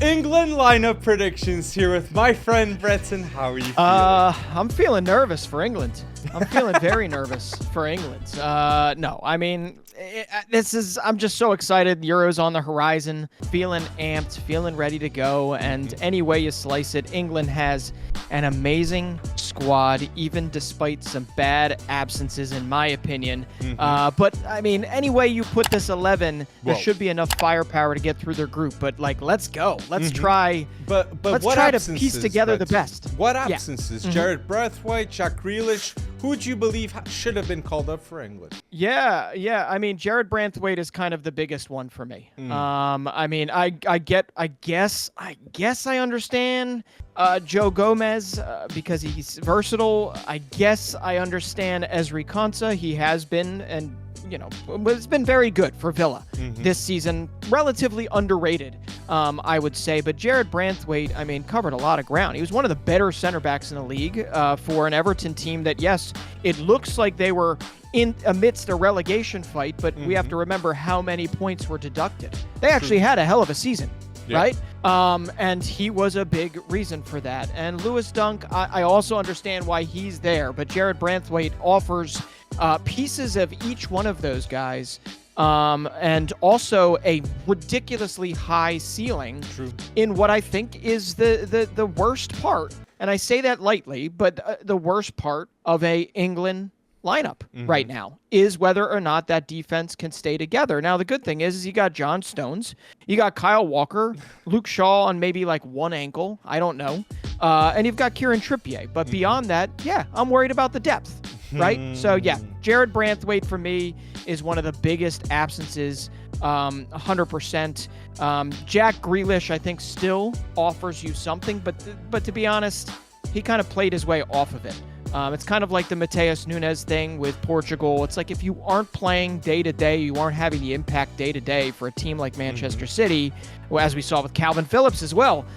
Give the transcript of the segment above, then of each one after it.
England lineup predictions here with my friend Breton. How are you feeling? I'm feeling nervous for England. I'm feeling very nervous for England. No, I mean, I'm just so excited. Euro's on the horizon, feeling amped, feeling ready to go. And any way you slice it, England has an amazing squad, even despite some bad absences, in my opinion. But, I mean, any way you put this 11, there should be enough firepower to get through their group. But, like, let's go. Let's try. Let's try to piece together the best. What absences? Jared Braithwaite, Jack Grealish. Who would you believe should have been called up for England? Yeah. I mean, Jared Braithwaite is kind of the biggest one for me. I mean, I guess I understand Joe Gomez because he's versatile. I guess I understand Ezri Konsa. He has been, and it's been very good for Villa this season. Relatively underrated, I would say. But Jared Braithwaite, I mean, covered a lot of ground. He was one of the better center backs in the league for an Everton team that, yes, it looks like they were in amidst a relegation fight, but we have to remember how many points were deducted. They actually had a hell of a season. Right? And he was a big reason for that. And Lewis Dunk, I also understand why he's there, but Jared Braithwaite offers pieces of each one of those guys, and also a ridiculously high ceiling in what I think is the worst part. And I say that lightly, but the worst part of a England lineup right now is whether or not that defense can stay together. Now, the good thing is you got John Stones, you got Kyle Walker, Luke Shaw on maybe like one ankle, I don't know, and you've got Kieran Trippier. But beyond that, I'm worried about the depth, right? So, Jared Braithwaite for me is one of the biggest absences, 100%. Jack Grealish, I think, still offers you something, but to be honest, he kind of played his way off of it. It's kind of like the Mateus Nunes thing with Portugal. It's like if you aren't playing day-to-day, you aren't having the impact day-to-day for a team like Manchester City, as we saw with Calvin Phillips as well,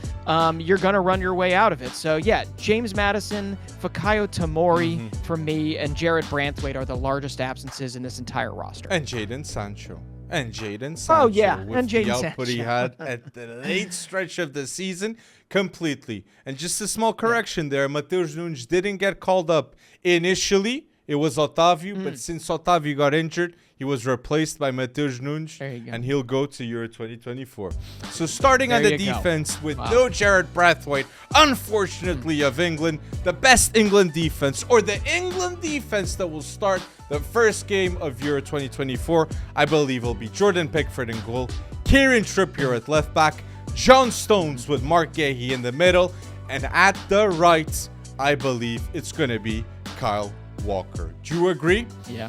you're going to run your way out of it. So, James Maddison, Fikayo Tomori for me, and Jared Braithwaite are the largest absences in this entire roster. And Jadon Sancho. And Jadon Sancho. Output he had at the late stretch of the season, completely. And just a small correction there, Mateus Nunes didn't get called up initially. It was Otavio, but since Otavio got injured, he was replaced by Mateus Nunes, and he'll go to Euro 2024. So starting on the defense with no Jared Braithwaite, unfortunately, of England, the best England defense, or the England defense that will start the first game of Euro 2024, I believe will be Jordan Pickford in goal, Kieran Trippier at left back, John Stones with Mark Gahey in the middle, and at the right, I believe it's going to be Kyle Walker. Do you agree? Yeah,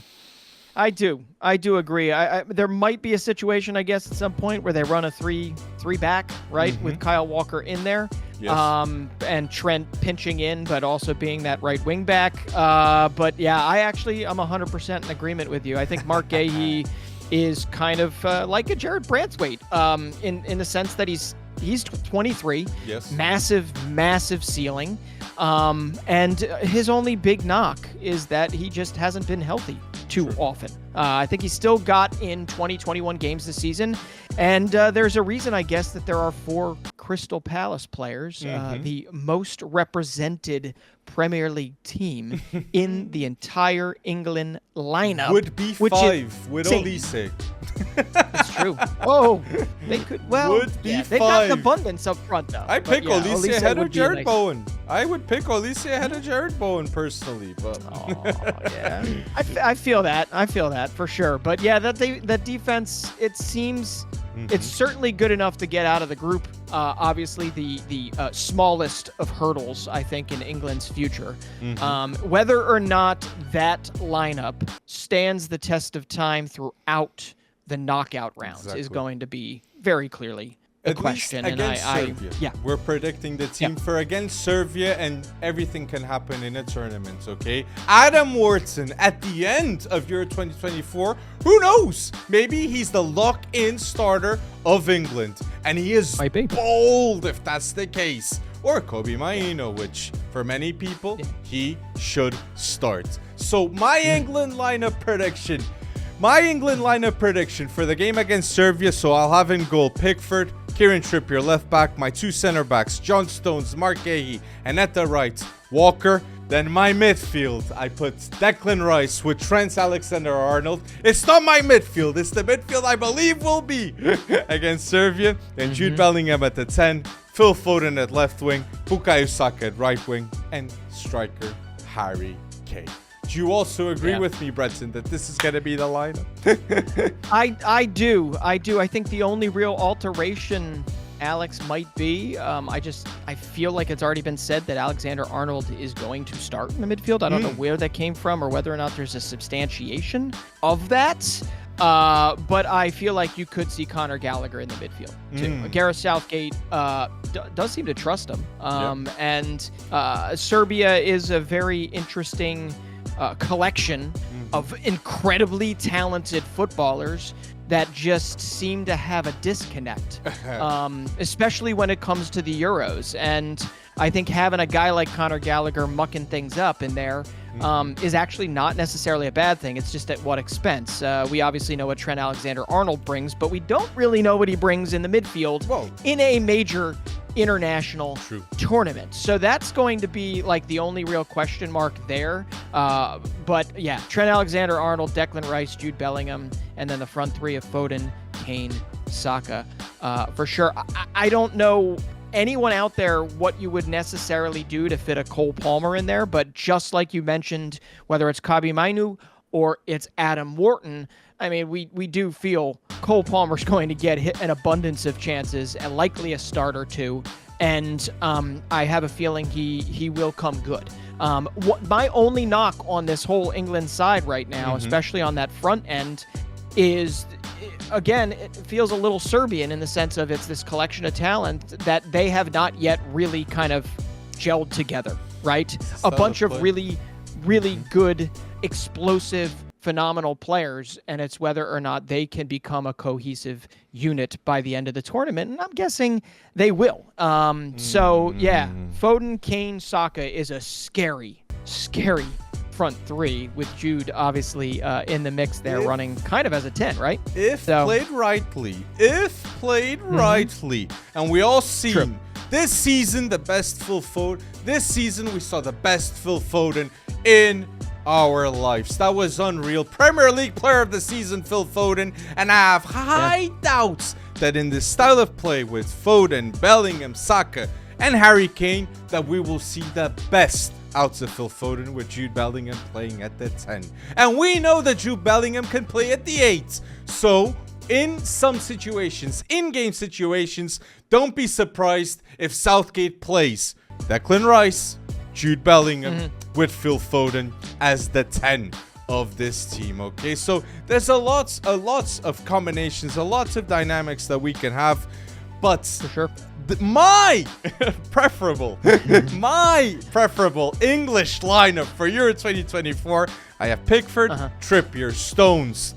I do. I do agree. There might be a situation, I guess, at some point where they run a three back, right, with Kyle Walker in there, and Trent pinching in, but also being that right wing back. But I'm 100% in agreement with you. I think Mark Gahey is kind of like a Jared Braithwaite, in the sense that he's 23, massive ceiling. And his only big knock is that he just hasn't been healthy too often. I think he's still got in 2021 games this season. And there's a reason, I guess, that there are 4 Crystal Palace players, the most represented Premier League team in the entire England lineup. Would be 5 with Olise. It's true. Oh, they could. Well, they've got an abundance up front, though. I pick Olise ahead of Jared Bowen. I would pick Olise ahead of Jared Bowen personally, but I feel that for sure. But that defense, it seems it's certainly good enough to get out of the group. Obviously, the smallest of hurdles, I think, in England's future. Whether or not that lineup stands the test of time throughout the knockout rounds is going to be very clearly a question. Least against Serbia. We're predicting the team for against Serbia, and everything can happen in a tournament, okay? Adam Wharton at the end of Euro 2024, who knows? Maybe he's the lock-in starter of England, and he is bold if that's the case. Or Kobe Maino, which for many people, he should start. So my England lineup prediction for the game against Serbia, so I'll have in goal Pickford, Kieran Trippier left back, my 2 center backs, John Stones, Mark Gahey, and at the right, Walker. Then my midfield, I put Declan Rice with Trent Alexander-Arnold. It's not my midfield, it's the midfield I believe will be against Serbia. And Jude Bellingham at the 10, Phil Foden at left wing, Bukayo Saka at right wing, and striker Harry Kane. Do you also agree with me, Breton, that this is going to be the lineup? I do. I think the only real alteration, Alex, might be, I feel like it's already been said that Alexander-Arnold is going to start in the midfield. I don't know where that came from or whether or not there's a substantiation of that. But I feel like you could see Conor Gallagher in the midfield too. Gareth Southgate does seem to trust him. And Serbia is a very interesting collection of incredibly talented footballers that just seem to have a disconnect, especially when it comes to the Euros. And I think having a guy like Conor Gallagher mucking things up in there is actually not necessarily a bad thing. It's just at what expense. We obviously know what Trent Alexander-Arnold brings, but we don't really know what he brings in the midfield in a major international tournament. So that's going to be like the only real question mark there. But yeah, Trent Alexander-Arnold, Declan Rice, Jude Bellingham, and then the front three of Foden, Kane, Saka, for sure. I don't know anyone out there what you would necessarily do to fit a Cole Palmer in there, but just like you mentioned, whether it's Kobbie Mainoo or it's Adam Wharton, I mean, we do feel Cole Palmer's going to get an abundance of chances and likely a start or two, and I have a feeling he will come good. My only knock on this whole England side right now, especially on that front end, is, again, it feels a little Serbian in the sense of it's this collection of talent that they have not yet really kind of gelled together, right? A bunch of really, really good, explosive, phenomenal players, and it's whether or not they can become a cohesive unit by the end of the tournament, and I'm guessing they will. So, yeah, Foden, Kane, Saka is a scary, scary front three, with Jude obviously in the mix there, running kind of as a 10, right? If played rightly. And we all seen this season the best Phil Foden. This season we saw the best Phil Foden in our lives. That was unreal. Premier League Player of the Season, Phil Foden. And I have high doubts that in this style of play with Foden, Bellingham, Saka, and Harry Kane, that we will see the best out of Phil Foden with Jude Bellingham playing at the 10. And we know that Jude Bellingham can play at the 8. So, in some situations, in-game situations, don't be surprised if Southgate plays Declan Rice, Jude Bellingham with Phil Foden as the 10 of this team. Okay, so there's a lots of combinations, a lots of dynamics that we can have, but for sure, my preferable English lineup for Euro 2024, I have Pickford, Trippier, Stones,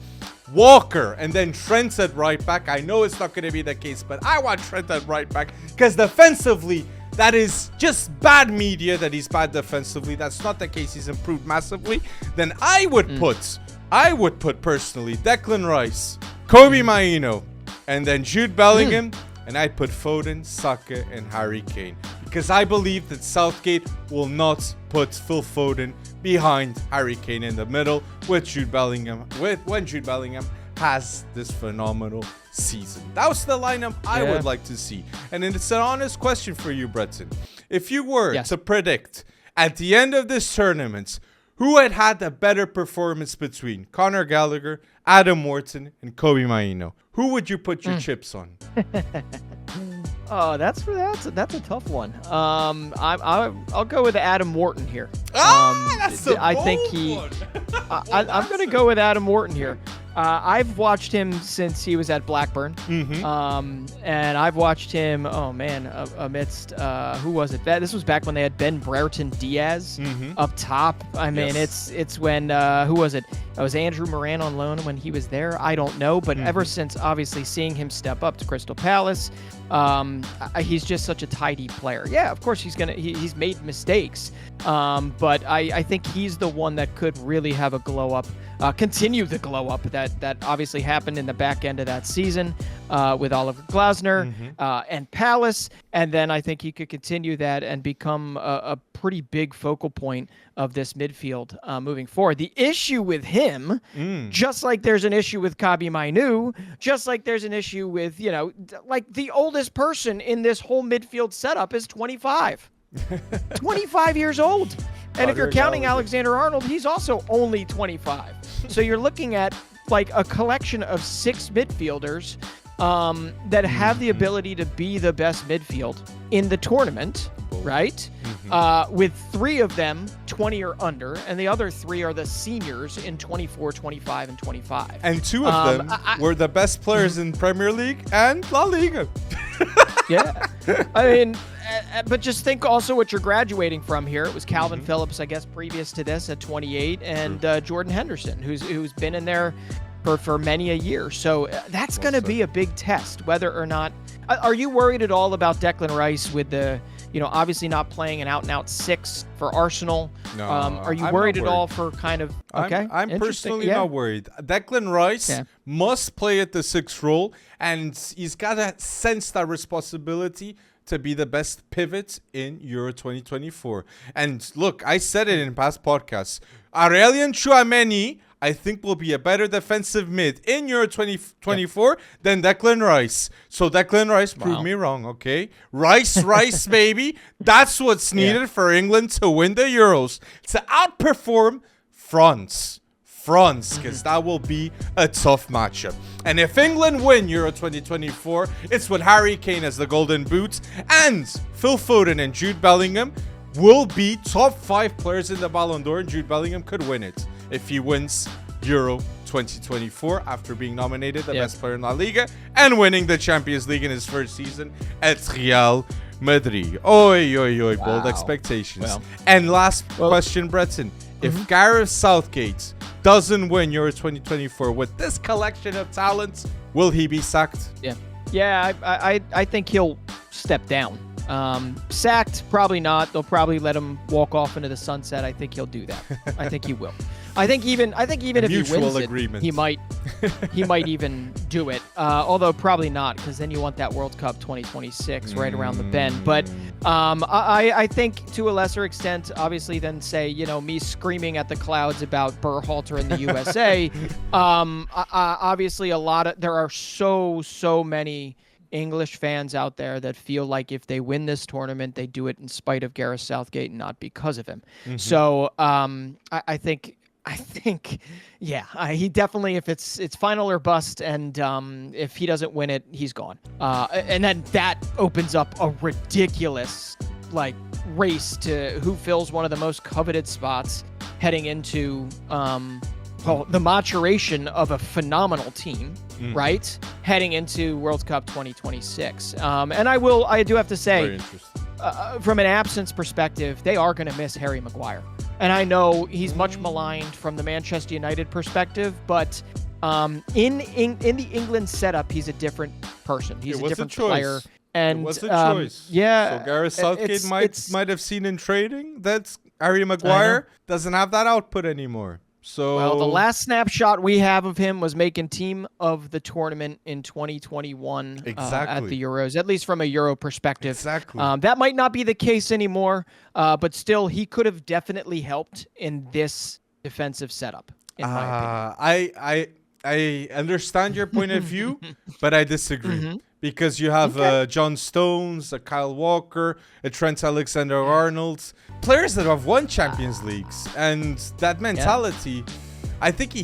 Walker, and then Trent at right back. I know it's not going to be the case, but I want Trent at right back because defensively, that is just bad media that he's bad defensively. That's not the case. He's improved massively. Then I would put personally Declan Rice, Kobbie Mainoo, and then Jude Bellingham, and I'd put Foden, Saka, and Harry Kane, because I believe that Southgate will not put Phil Foden behind Harry Kane in the middle with Jude Bellingham, when Jude Bellingham has this phenomenal season. That was the lineup I would like to see. And it's an honest question for you, Breton. If you were to predict at the end of this tournament who had a better performance between Conor Gallagher, Adam Wharton, and Kobbie Mainoo, who would you put your chips on? Oh, that's a tough one. I'll go with Adam Wharton here. That's a I bold think one. I'm going to go with Adam Wharton here. I've watched him since he was at Blackburn, and I've watched him. Oh man, amidst who was it? This was back when they had Ben Brereton Diaz up top. I mean, it's when who was it? It was Andrew Moran on loan when he was there. I don't know, but ever since obviously seeing him step up to Crystal Palace, he's just such a tidy player. Yeah, of course he's made mistakes, but I think he's the one that could really have a glow up. Continue the glow up that obviously happened in the back end of that season. with Oliver Glasner and Palace. And then I think he could continue that and become a pretty big focal point of this midfield moving forward. The issue with him, just like there's an issue with Kabi Mainu, just like there's an issue with, like the oldest person in this whole midfield setup is 25. 25 years old. And if you're counting Alexander-Arnold, he's also only 25. So you're looking at like a collection of 6 midfielders that have the ability to be the best midfield in the tournament, right? With 3 of them 20 or under, and the other 3 are the seniors in 24, 25, and 25. And 2 of them were the best players in Premier League and La Liga. Yeah. I mean, but just think also what you're graduating from here. It was Calvin Phillips, I guess, previous to this at 28, and Jordan Henderson, who's been in there for many a year. So that's going to be a big test, whether or not. Are you worried at all about Declan Rice with the, obviously not playing an out-and-out 6 for Arsenal? No, are you worried at all for kind of, okay? I'm personally not worried. Declan Rice must play at the 6th role, and he's got to sense that responsibility to be the best pivot in Euro 2024. And look, I said it in past podcasts. Aurelien Tchouameni, I think, will be a better defensive mid in Euro 2024 than Declan Rice. So Declan Rice proved me wrong, okay? Rice, baby. That's what's needed for England to win the Euros. To outperform France, because that will be a tough matchup. And if England win Euro 2024, it's with Harry Kane as the Golden Boot, and Phil Foden and Jude Bellingham will be top 5 players in the Ballon d'Or, and Jude Bellingham could win it if he wins Euro 2024 after being nominated the best player in La Liga and winning the Champions League in his first season at Real Madrid. Oi, bold expectations. Well, and last question, Breton. If Gareth Southgate doesn't win Euro 2024 with this collection of talents, will he be sacked? Yeah, I think he'll step down. Sacked, probably not. They'll probably let him walk off into the sunset. I think he'll do that. I think he will. I think even if he wins it, he might even do it. Although probably not, because then you want that World Cup 2026 right around the bend. But I think to a lesser extent, obviously, than say me screaming at the clouds about Berhalter in the USA. Obviously, there are so many English fans out there that feel like if they win this tournament, they do it in spite of Gareth Southgate and not because of him. So I think, he definitely, if it's final or bust, and if he doesn't win it, he's gone. And then that opens up a ridiculous race to who fills one of the most coveted spots heading into the maturation of a phenomenal team, right? Heading into World Cup 2026. And I do have to say, from an absence perspective, they are going to miss Harry Maguire. And I know he's much maligned from the Manchester United perspective, but in the England setup, he's a different person. He's a different player. And it was a choice. Yeah. So Gareth Southgate might have seen in trading that Harry Maguire doesn't have that output anymore. So the last snapshot we have of him was making team of the tournament in 2021 at the Euros, at least from a Euro perspective. Exactly. That might not be the case anymore, but still, he could have definitely helped in this defensive setup, in my opinion. I understand your point of view, but I disagree. Because you have John Stones, a Kyle Walker, a Trent Alexander-Arnold, players that have won Champions Leagues, and that mentality, I think he